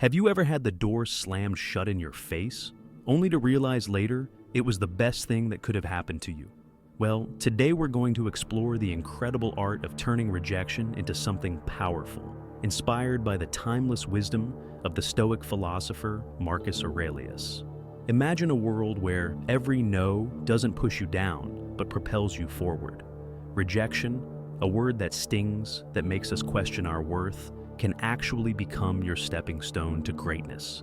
Have you ever had the door slammed shut in your face, only to realize later it was the best thing that could have happened to you? Well, today we're going to explore the incredible art of turning rejection into something powerful, inspired by the timeless wisdom of the Stoic philosopher Marcus Aurelius. Imagine a world where every no doesn't push you down, but propels you forward. Rejection, a word that stings, that makes us question our worth, can actually become your stepping stone to greatness.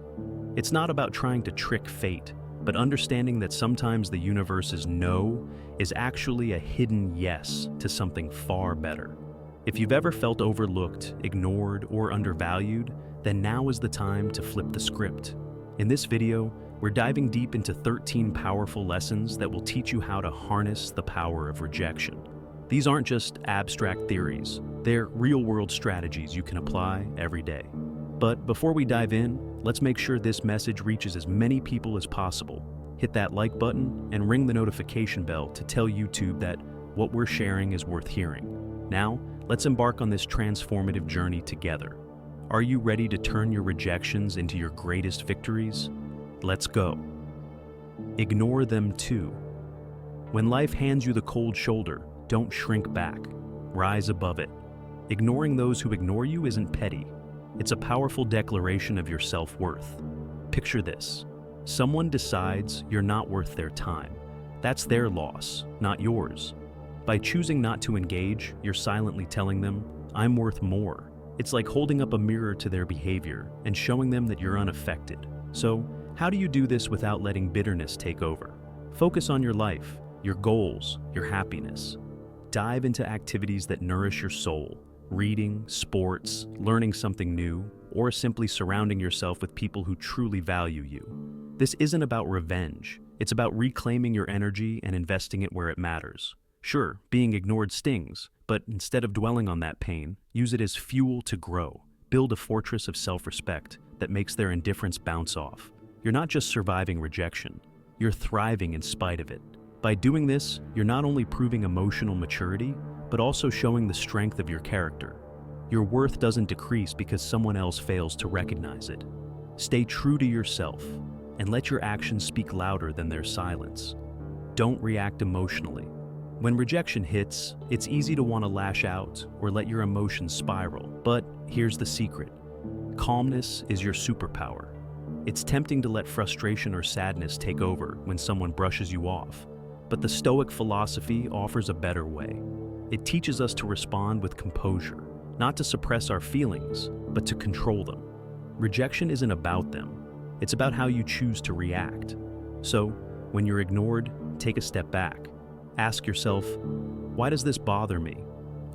It's not about trying to trick fate, but understanding that sometimes the universe's no is actually a hidden yes to something far better. If you've ever felt overlooked, ignored, or undervalued, then now is the time to flip the script. In this video, we're diving deep into 13 powerful lessons that will teach you how to harness the power of rejection. These aren't just abstract theories, they're real-world strategies you can apply every day. But before we dive in, let's make sure this message reaches as many people as possible. Hit that like button and ring the notification bell to tell YouTube that what we're sharing is worth hearing. Now, let's embark on this transformative journey together. Are you ready to turn your rejections into your greatest victories? Let's go. Ignore them too. When life hands you the cold shoulder, don't shrink back. Rise above it. Ignoring those who ignore you isn't petty. It's a powerful declaration of your self-worth. Picture this. Someone decides you're not worth their time. That's their loss, not yours. By choosing not to engage, you're silently telling them, "I'm worth more." It's like holding up a mirror to their behavior and showing them that you're unaffected. So, how do you do this without letting bitterness take over? Focus on your life, your goals, your happiness. Dive into activities that nourish your soul. Reading, sports, learning something new, or simply surrounding yourself with people who truly value you. This isn't about revenge. It's about reclaiming your energy and investing it where it matters. Sure, being ignored stings, but instead of dwelling on that pain, use it as fuel to grow. Build a fortress of self-respect that makes their indifference bounce off. You're not just surviving rejection, you're thriving in spite of it. By doing this, you're not only proving emotional maturity, but also showing the strength of your character. Your worth doesn't decrease because someone else fails to recognize it. Stay true to yourself, and let your actions speak louder than their silence. Don't react emotionally. When rejection hits, it's easy to want to lash out or let your emotions spiral. But here's the secret. Calmness is your superpower. It's tempting to let frustration or sadness take over when someone brushes you off. But the Stoic philosophy offers a better way. It teaches us to respond with composure, not to suppress our feelings, but to control them. Rejection isn't about them. It's about how you choose to react. So, when you're ignored, take a step back. Ask yourself, why does this bother me?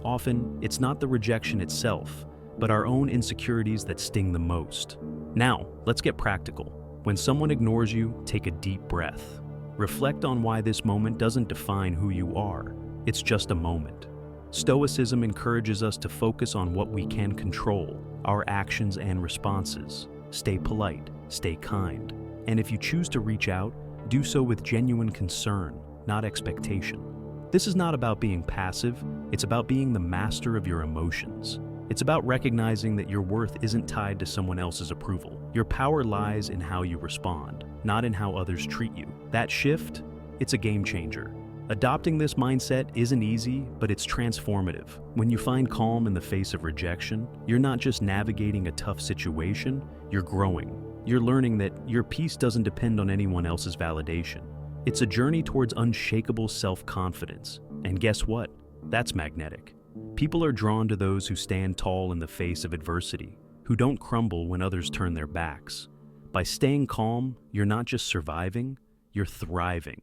Often, it's not the rejection itself, but our own insecurities that sting the most. Now, let's get practical. When someone ignores you, take a deep breath. Reflect on why this moment doesn't define who you are. It's just a moment. Stoicism encourages us to focus on what we can control, our actions and responses. Stay polite, stay kind. And if you choose to reach out, do so with genuine concern, not expectation. This is not about being passive, it's about being the master of your emotions. It's about recognizing that your worth isn't tied to someone else's approval. Your power lies in how you respond, not in how others treat you. That shift, it's a game changer. Adopting this mindset isn't easy, but it's transformative. When you find calm in the face of rejection, you're not just navigating a tough situation, you're growing. You're learning that your peace doesn't depend on anyone else's validation. It's a journey towards unshakable self-confidence. And guess what? That's magnetic. People are drawn to those who stand tall in the face of adversity, who don't crumble when others turn their backs. By staying calm, you're not just surviving, you're thriving.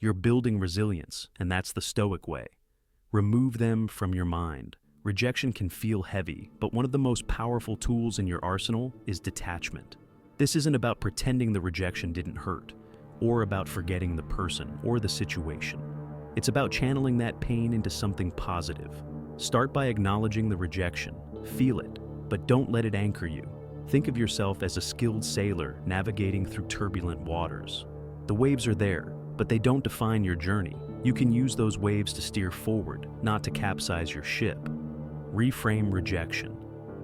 You're building resilience, and that's the Stoic way. Remove them from your mind. Rejection can feel heavy, but one of the most powerful tools in your arsenal is detachment. This isn't about pretending the rejection didn't hurt, or about forgetting the person or the situation. It's about channeling that pain into something positive. Start by acknowledging the rejection. Feel it, but don't let it anchor you. Think of yourself as a skilled sailor navigating through turbulent waters. The waves are there, but they don't define your journey. You can use those waves to steer forward, not to capsize your ship. Reframe rejection.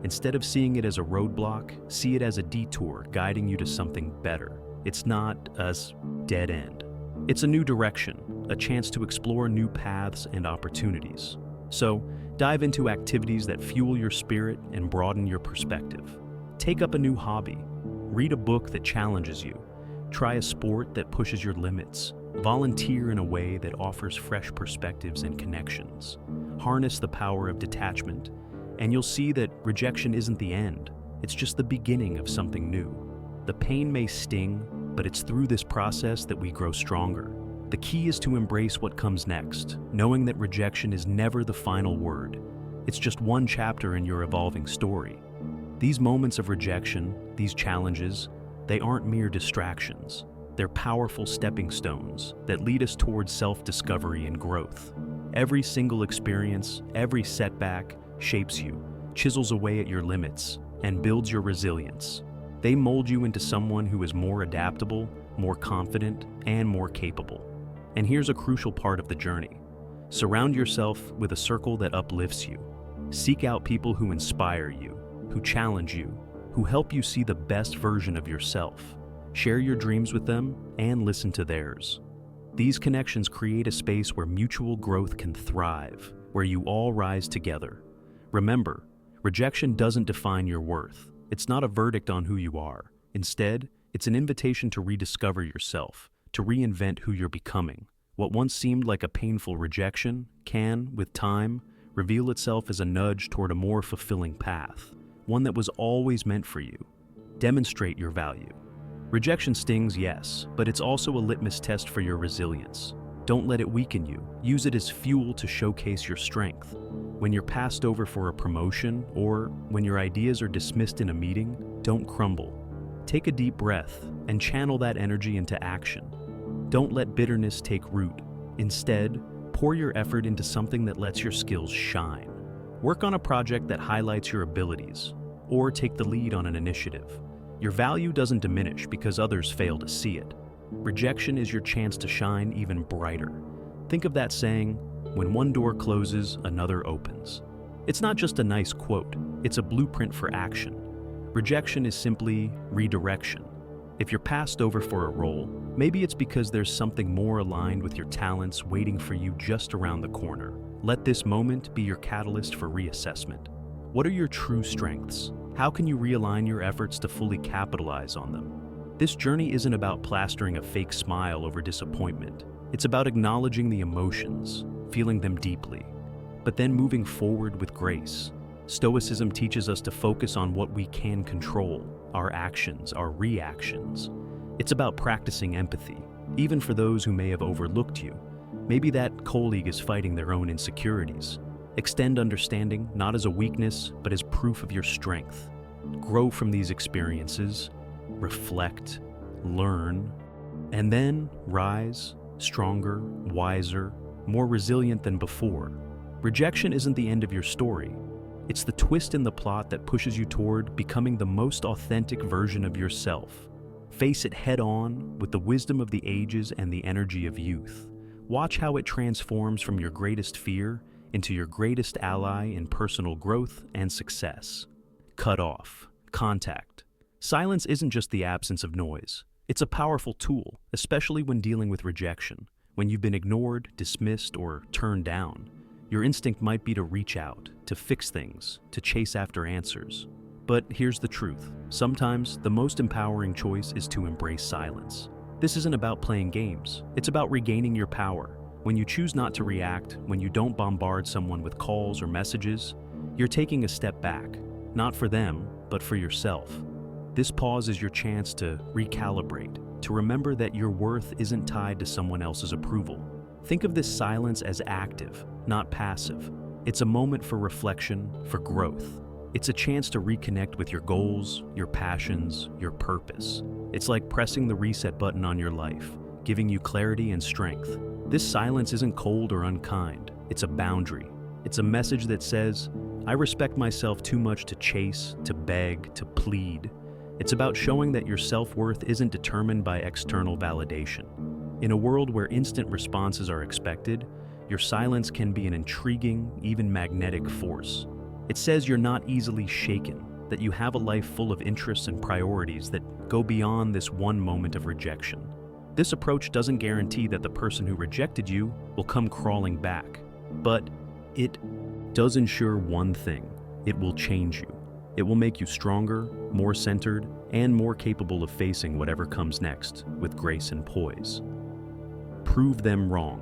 Instead of seeing it as a roadblock, see it as a detour guiding you to something better. It's not a dead end. It's a new direction, a chance to explore new paths and opportunities. So, dive into activities that fuel your spirit and broaden your perspective. Take up a new hobby. Read a book that challenges you. Try a sport that pushes your limits. Volunteer in a way that offers fresh perspectives and connections. Harness the power of detachment, and you'll see that rejection isn't the end. It's just the beginning of something new. The pain may sting, but it's through this process that we grow stronger. The key is to embrace what comes next, knowing that rejection is never the final word. It's just one chapter in your evolving story. These moments of rejection, these challenges, they aren't mere distractions. They're powerful stepping stones that lead us towards self-discovery and growth. Every single experience, every setback, shapes you, chisels away at your limits, and builds your resilience. They mold you into someone who is more adaptable, more confident, and more capable. And here's a crucial part of the journey. Surround yourself with a circle that uplifts you. Seek out people who inspire you, who challenge you, who help you see the best version of yourself. Share your dreams with them and listen to theirs. These connections create a space where mutual growth can thrive, where you all rise together. Remember, rejection doesn't define your worth. It's not a verdict on who you are. Instead, it's an invitation to rediscover yourself, to reinvent who you're becoming. What once seemed like a painful rejection can, with time, reveal itself as a nudge toward a more fulfilling path, one that was always meant for you. Demonstrate your value. Rejection stings, yes, but it's also a litmus test for your resilience. Don't let it weaken you. Use it as fuel to showcase your strength. When you're passed over for a promotion, or when your ideas are dismissed in a meeting, don't crumble. Take a deep breath and channel that energy into action. Don't let bitterness take root. Instead, pour your effort into something that lets your skills shine. Work on a project that highlights your abilities, or take the lead on an initiative. Your value doesn't diminish because others fail to see it. Rejection is your chance to shine even brighter. Think of that saying, when one door closes, another opens. It's not just a nice quote, it's a blueprint for action. Rejection is simply redirection. If you're passed over for a role, maybe it's because there's something more aligned with your talents waiting for you just around the corner. Let this moment be your catalyst for reassessment. What are your true strengths? How can you realign your efforts to fully capitalize on them? This journey isn't about plastering a fake smile over disappointment. It's about acknowledging the emotions, feeling them deeply, but then moving forward with grace. Stoicism teaches us to focus on what we can control, our actions, our reactions. It's about practicing empathy, even for those who may have overlooked you. Maybe that colleague is fighting their own insecurities. Extend understanding not as a weakness, but as proof of your strength. Grow from these experiences, reflect, learn, and then rise, stronger, wiser, more resilient than before. Rejection isn't the end of your story. It's the twist in the plot that pushes you toward becoming the most authentic version of yourself. Face it head on with the wisdom of the ages and the energy of youth. Watch how it transforms from your greatest fear into your greatest ally in personal growth and success. Cut off. Contact. Silence isn't just the absence of noise. It's a powerful tool, especially when dealing with rejection. When you've been ignored, dismissed, or turned down, your instinct might be to reach out, to fix things, to chase after answers. But here's the truth. Sometimes the most empowering choice is to embrace silence. This isn't about playing games. It's about regaining your power. When you choose not to react, when you don't bombard someone with calls or messages, you're taking a step back, not for them, but for yourself. This pause is your chance to recalibrate, to remember that your worth isn't tied to someone else's approval. Think of this silence as active, not passive. It's a moment for reflection, for growth. It's a chance to reconnect with your goals, your passions, your purpose. It's like pressing the reset button on your life, giving you clarity and strength. This silence isn't cold or unkind. It's a boundary. It's a message that says, I respect myself too much to chase, to beg, to plead. It's about showing that your self-worth isn't determined by external validation. In a world where instant responses are expected, your silence can be an intriguing, even magnetic force. It says you're not easily shaken, that you have a life full of interests and priorities that go beyond this one moment of rejection. This approach doesn't guarantee that the person who rejected you will come crawling back, but it does ensure one thing: it will change you. It will make you stronger, more centered, and more capable of facing whatever comes next with grace and poise. Prove them wrong.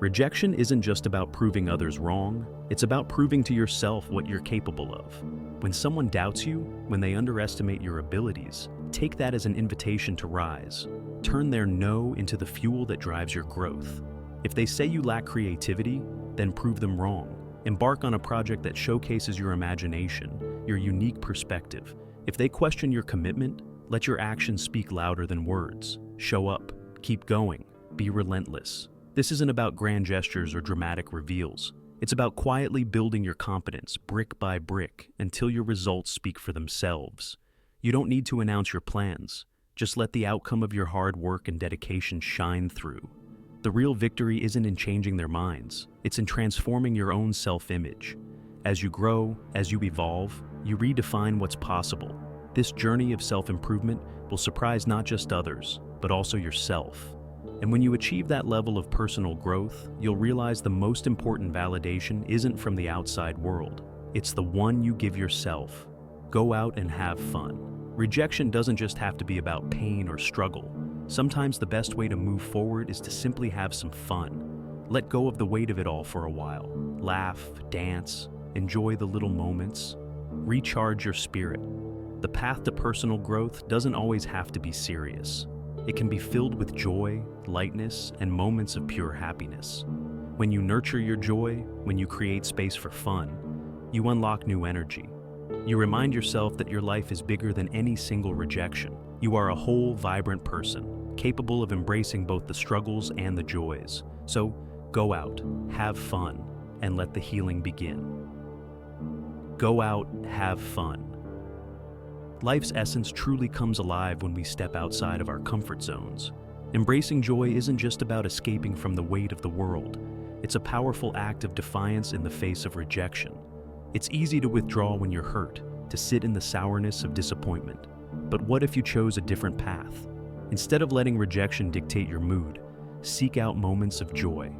Rejection isn't just about proving others wrong, it's about proving to yourself what you're capable of. When someone doubts you, when they underestimate your abilities, take that as an invitation to rise. Turn their no into the fuel that drives your growth. If they say you lack creativity, then prove them wrong. Embark on a project that showcases your imagination, your unique perspective. If they question your commitment, let your actions speak louder than words. Show up, keep going, be relentless. This isn't about grand gestures or dramatic reveals. It's about quietly building your confidence brick by brick until your results speak for themselves. You don't need to announce your plans. Just let the outcome of your hard work and dedication shine through. The real victory isn't in changing their minds. It's in transforming your own self-image. As you grow, as you evolve, you redefine what's possible. This journey of self-improvement will surprise not just others, but also yourself. And when you achieve that level of personal growth, you'll realize the most important validation isn't from the outside world. It's the one you give yourself. Go out and have fun. Rejection doesn't just have to be about pain or struggle. Sometimes the best way to move forward is to simply have some fun. Let go of the weight of it all for a while. Laugh, dance, enjoy the little moments. Recharge your spirit. The path to personal growth doesn't always have to be serious. It can be filled with joy, lightness, and moments of pure happiness. When you nurture your joy, when you create space for fun, you unlock new energy. You remind yourself that your life is bigger than any single rejection. You are a whole, vibrant person, capable of embracing both the struggles and the joys. So, go out, have fun, and let the healing begin. Go out, have fun. Life's essence truly comes alive when we step outside of our comfort zones. Embracing joy isn't just about escaping from the weight of the world. It's a powerful act of defiance in the face of rejection. It's easy to withdraw when you're hurt, to sit in the sourness of disappointment. But what if you chose a different path? Instead of letting rejection dictate your mood, seek out moments of joy.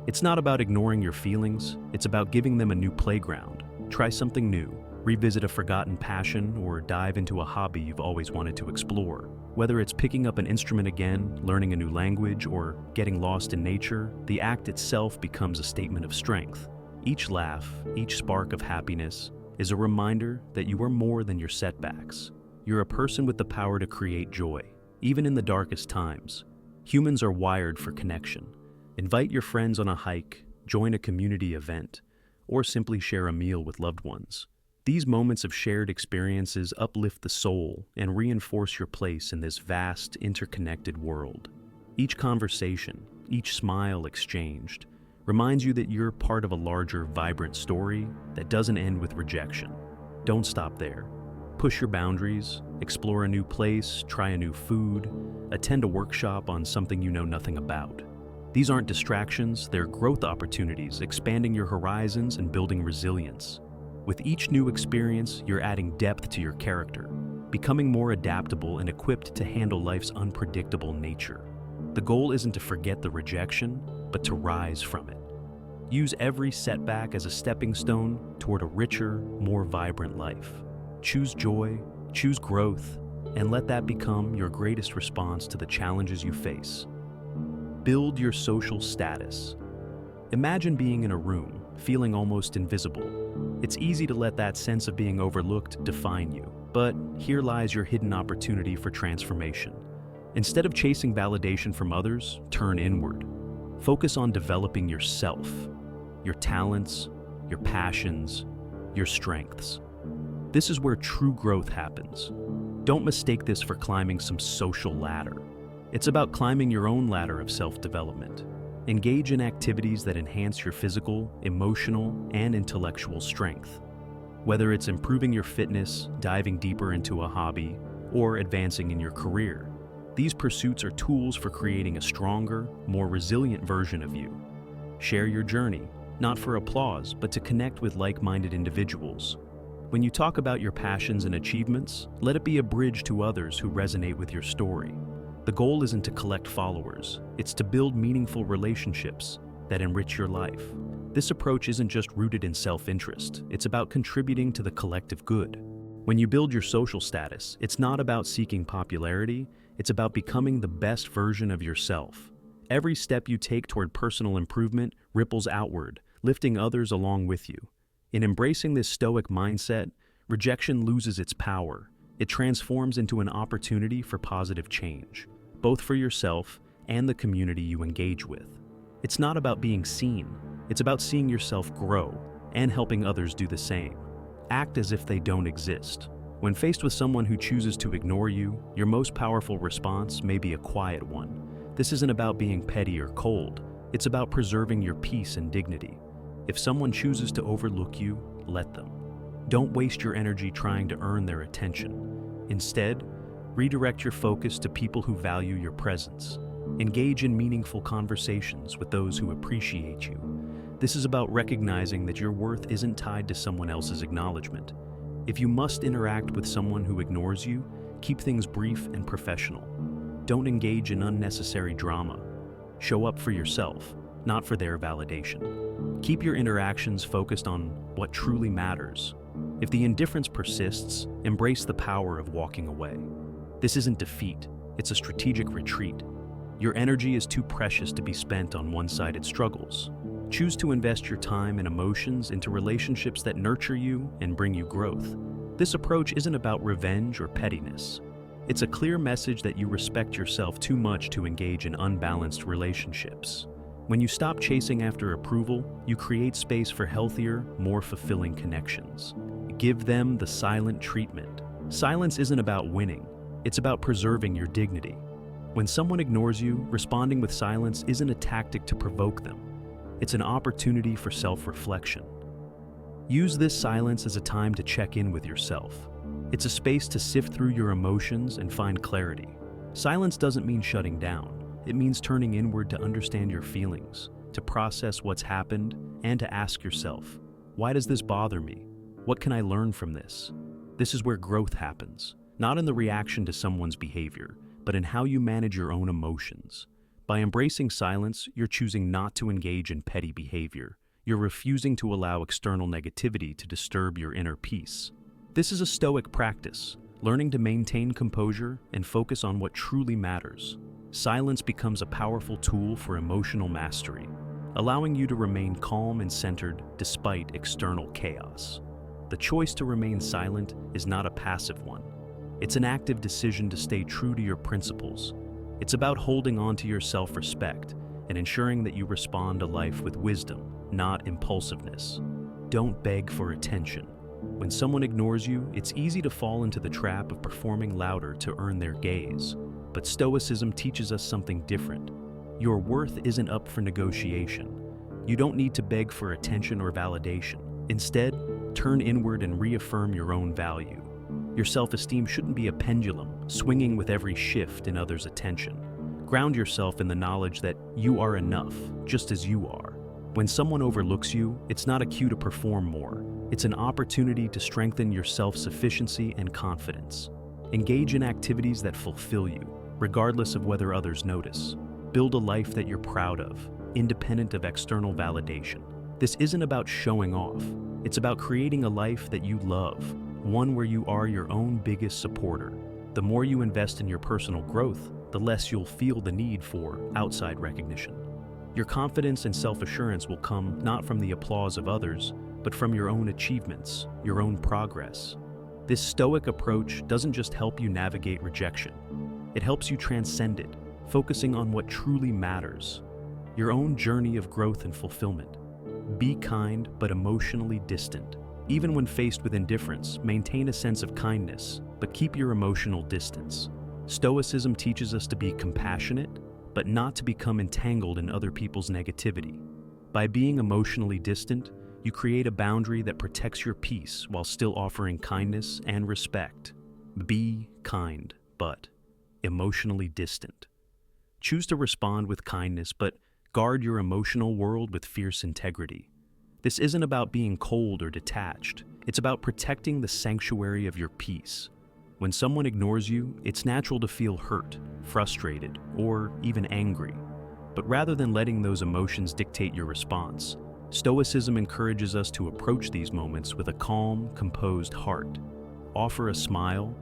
It's not about ignoring your feelings, it's about giving them a new playground. Try something new, revisit a forgotten passion, or dive into a hobby you've always wanted to explore. Whether it's picking up an instrument again, learning a new language, or getting lost in nature, the act itself becomes a statement of strength. Each laugh, each spark of happiness, is a reminder that you are more than your setbacks. You're a person with the power to create joy, even in the darkest times. Humans are wired for connection. Invite your friends on a hike, join a community event, or simply share a meal with loved ones. These moments of shared experiences uplift the soul and reinforce your place in this vast, interconnected world. Each conversation, each smile exchanged, reminds you that you're part of a larger, vibrant story that doesn't end with rejection. Don't stop there. Push your boundaries, explore a new place, try a new food, attend a workshop on something you know nothing about. These aren't distractions, they're growth opportunities, expanding your horizons and building resilience. With each new experience, you're adding depth to your character, becoming more adaptable and equipped to handle life's unpredictable nature. The goal isn't to forget the rejection, but to rise from it. Use every setback as a stepping stone toward a richer, more vibrant life. Choose joy, choose growth, and let that become your greatest response to the challenges you face. Build your social status. Imagine being in a room, feeling almost invisible. It's easy to let that sense of being overlooked define you, but here lies your hidden opportunity for transformation. Instead of chasing validation from others, turn inward. Focus on developing yourself, your talents, your passions, your strengths. This is where true growth happens. Don't mistake this for climbing some social ladder. It's about climbing your own ladder of self-development. Engage in activities that enhance your physical, emotional, and intellectual strength. Whether it's improving your fitness, diving deeper into a hobby, or advancing in your career, these pursuits are tools for creating a stronger, more resilient version of you. Share your journey, not for applause, but to connect with like-minded individuals. When you talk about your passions and achievements, let it be a bridge to others who resonate with your story. The goal isn't to collect followers, it's to build meaningful relationships that enrich your life. This approach isn't just rooted in self-interest, it's about contributing to the collective good. When you build your social status, it's not about seeking popularity, it's about becoming the best version of yourself. Every step you take toward personal improvement ripples outward, lifting others along with you. In embracing this Stoic mindset, rejection loses its power. It transforms into an opportunity for positive change, both for yourself and the community you engage with. It's not about being seen, it's about seeing yourself grow and helping others do the same. Act as if they don't exist. When faced with someone who chooses to ignore you, your most powerful response may be a quiet one. This isn't about being petty or cold, it's about preserving your peace and dignity. If someone chooses to overlook you, let them. Don't waste your energy trying to earn their attention. Instead, redirect your focus to people who value your presence. Engage in meaningful conversations with those who appreciate you. This is about recognizing that your worth isn't tied to someone else's acknowledgement. If you must interact with someone who ignores you, keep things brief and professional. Don't engage in unnecessary drama. Show up for yourself, not for their validation. Keep your interactions focused on what truly matters. If the indifference persists, embrace the power of walking away. This isn't defeat, it's a strategic retreat. Your energy is too precious to be spent on one-sided struggles. Choose to invest your time and emotions into relationships that nurture you and bring you growth. This approach isn't about revenge or pettiness. It's a clear message that you respect yourself too much to engage in unbalanced relationships. When you stop chasing after approval, you create space for healthier, more fulfilling connections. Give them the silent treatment. Silence isn't about winning, it's about preserving your dignity. When someone ignores you, responding with silence isn't a tactic to provoke them. It's an opportunity for self-reflection. Use this silence as a time to check in with yourself. It's a space to sift through your emotions and find clarity. Silence doesn't mean shutting down. It means turning inward to understand your feelings, to process what's happened, and to ask yourself, why does this bother me? What can I learn from this? This is where growth happens, not in the reaction to someone's behavior, but in how you manage your own emotions. By embracing silence, you're choosing not to engage in petty behavior. You're refusing to allow external negativity to disturb your inner peace. This is a Stoic practice, learning to maintain composure and focus on what truly matters. Silence becomes a powerful tool for emotional mastery, allowing you to remain calm and centered despite external chaos. The choice to remain silent is not a passive one. It's an active decision to stay true to your principles. It's about holding on to your self-respect and ensuring that you respond to life with wisdom, not impulsiveness. Don't beg for attention. When someone ignores you, it's easy to fall into the trap of performing louder to earn their gaze. But Stoicism teaches us something different. Your worth isn't up for negotiation. You don't need to beg for attention or validation. Instead, turn inward and reaffirm your own value. Your self-esteem shouldn't be a pendulum, swinging with every shift in others' attention. Ground yourself in the knowledge that you are enough, just as you are. When someone overlooks you, it's not a cue to perform more. It's an opportunity to strengthen your self-sufficiency and confidence. Engage in activities that fulfill you, regardless of whether others notice. Build a life that you're proud of, independent of external validation. This isn't about showing off. It's about creating a life that you love, one where you are your own biggest supporter. The more you invest in your personal growth, the less you'll feel the need for outside recognition. Your confidence and self-assurance will come not from the applause of others, but from your own achievements, your own progress. This Stoic approach doesn't just help you navigate rejection. It helps you transcend it, focusing on what truly matters, your own journey of growth and fulfillment. Be kind but emotionally distant. Even when faced with indifference, maintain a sense of kindness, but keep your emotional distance. Stoicism teaches us to be compassionate, but not to become entangled in other people's negativity. By being emotionally distant, you create a boundary that protects your peace while still offering kindness and respect. Be kind, but emotionally distant. Choose to respond with kindness, but guard your emotional world with fierce integrity. This isn't about being cold or detached. It's about protecting the sanctuary of your peace. When someone ignores you, it's natural to feel hurt, frustrated, or even angry. But rather than letting those emotions dictate your response, Stoicism encourages us to approach these moments with a calm, composed heart. Offer a smile,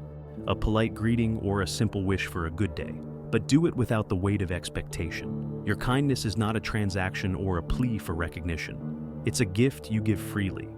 a polite greeting, or a simple wish for a good day, but do it without the weight of expectation. Your kindness is not a transaction or a plea for recognition. It's a gift you give freely.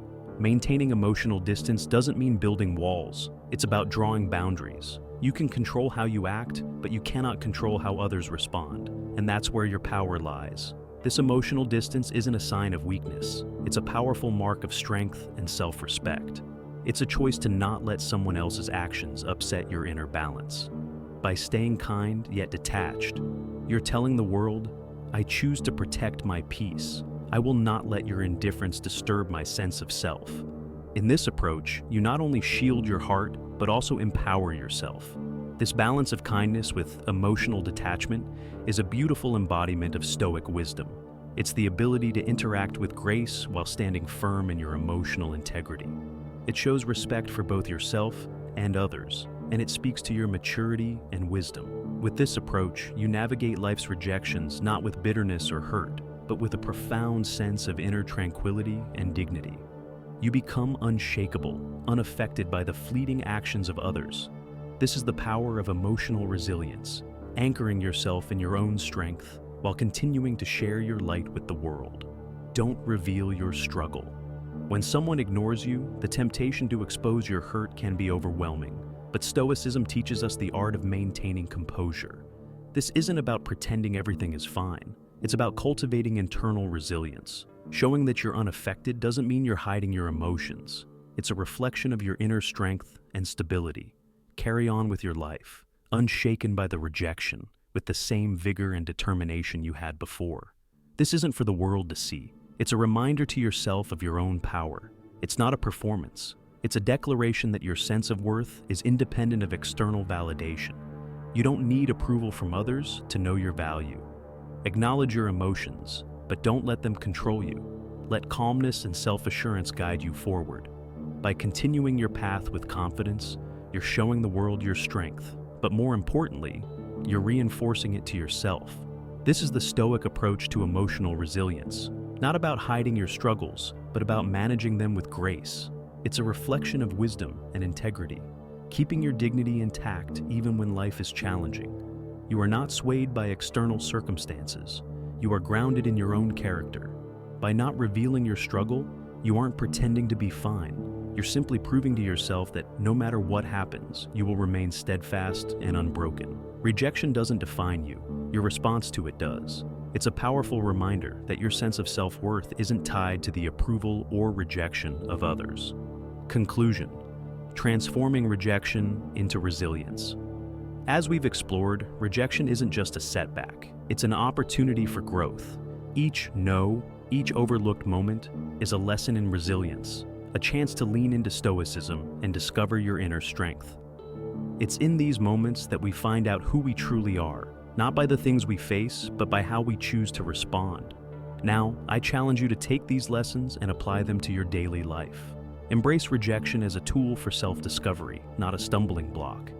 Maintaining emotional distance doesn't mean building walls. It's about drawing boundaries. You can control how you act, but you cannot control how others respond, and that's where your power lies. This emotional distance isn't a sign of weakness. It's a powerful mark of strength and self-respect. It's a choice to not let someone else's actions upset your inner balance. By staying kind yet detached, you're telling the world, I choose to protect my peace. I will not let your indifference disturb my sense of self. In this approach, you not only shield your heart, but also empower yourself. This balance of kindness with emotional detachment is a beautiful embodiment of Stoic wisdom. It's the ability to interact with grace while standing firm in your emotional integrity. It shows respect for both yourself and others, and it speaks to your maturity and wisdom. With this approach, you navigate life's rejections not with bitterness or hurt, but with a profound sense of inner tranquility and dignity. You become unshakable, unaffected by the fleeting actions of others. This is the power of emotional resilience, anchoring yourself in your own strength while continuing to share your light with the world. Don't reveal your struggle. When someone ignores you, the temptation to expose your hurt can be overwhelming, but Stoicism teaches us the art of maintaining composure. This isn't about pretending everything is fine. It's about cultivating internal resilience. Showing that you're unaffected doesn't mean you're hiding your emotions. It's a reflection of your inner strength and stability. Carry on with your life, unshaken by the rejection, with the same vigor and determination you had before. This isn't for the world to see. It's a reminder to yourself of your own power. It's not a performance. It's a declaration that your sense of worth is independent of external validation. You don't need approval from others to know your value. Acknowledge your emotions, but don't let them control you. Let calmness and self-assurance guide you forward. By continuing your path with confidence, you're showing the world your strength, but more importantly, you're reinforcing it to yourself. This is the Stoic approach to emotional resilience, not about hiding your struggles, but about managing them with grace. It's a reflection of wisdom and integrity, keeping your dignity intact even when life is challenging. You are not swayed by external circumstances. You are grounded in your own character. By not revealing your struggle, you aren't pretending to be fine. You're simply proving to yourself that no matter what happens, you will remain steadfast and unbroken. Rejection doesn't define you. Your response to it does. It's a powerful reminder that your sense of self-worth isn't tied to the approval or rejection of others. Conclusion: transforming rejection into resilience. As we've explored, rejection isn't just a setback. It's an opportunity for growth. Each no, each overlooked moment is a lesson in resilience, a chance to lean into Stoicism and discover your inner strength. It's in these moments that we find out who we truly are, not by the things we face, but by how we choose to respond. Now, I challenge you to take these lessons and apply them to your daily life. Embrace rejection as a tool for self-discovery, not a stumbling block.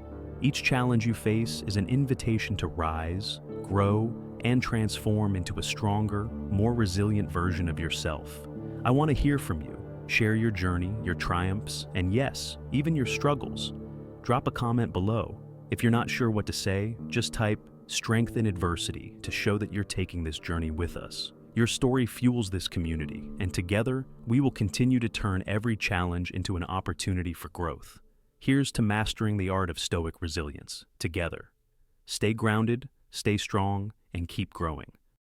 Each challenge you face is an invitation to rise, grow, and transform into a stronger, more resilient version of yourself. I want to hear from you. Share your journey, your triumphs, and yes, even your struggles. Drop a comment below. If you're not sure what to say, just type "strength in adversity" to show that you're taking this journey with us. Your story fuels this community, and together, we will continue to turn every challenge into an opportunity for growth. Here's to mastering the art of Stoic resilience, together. Stay grounded, stay strong, and keep growing.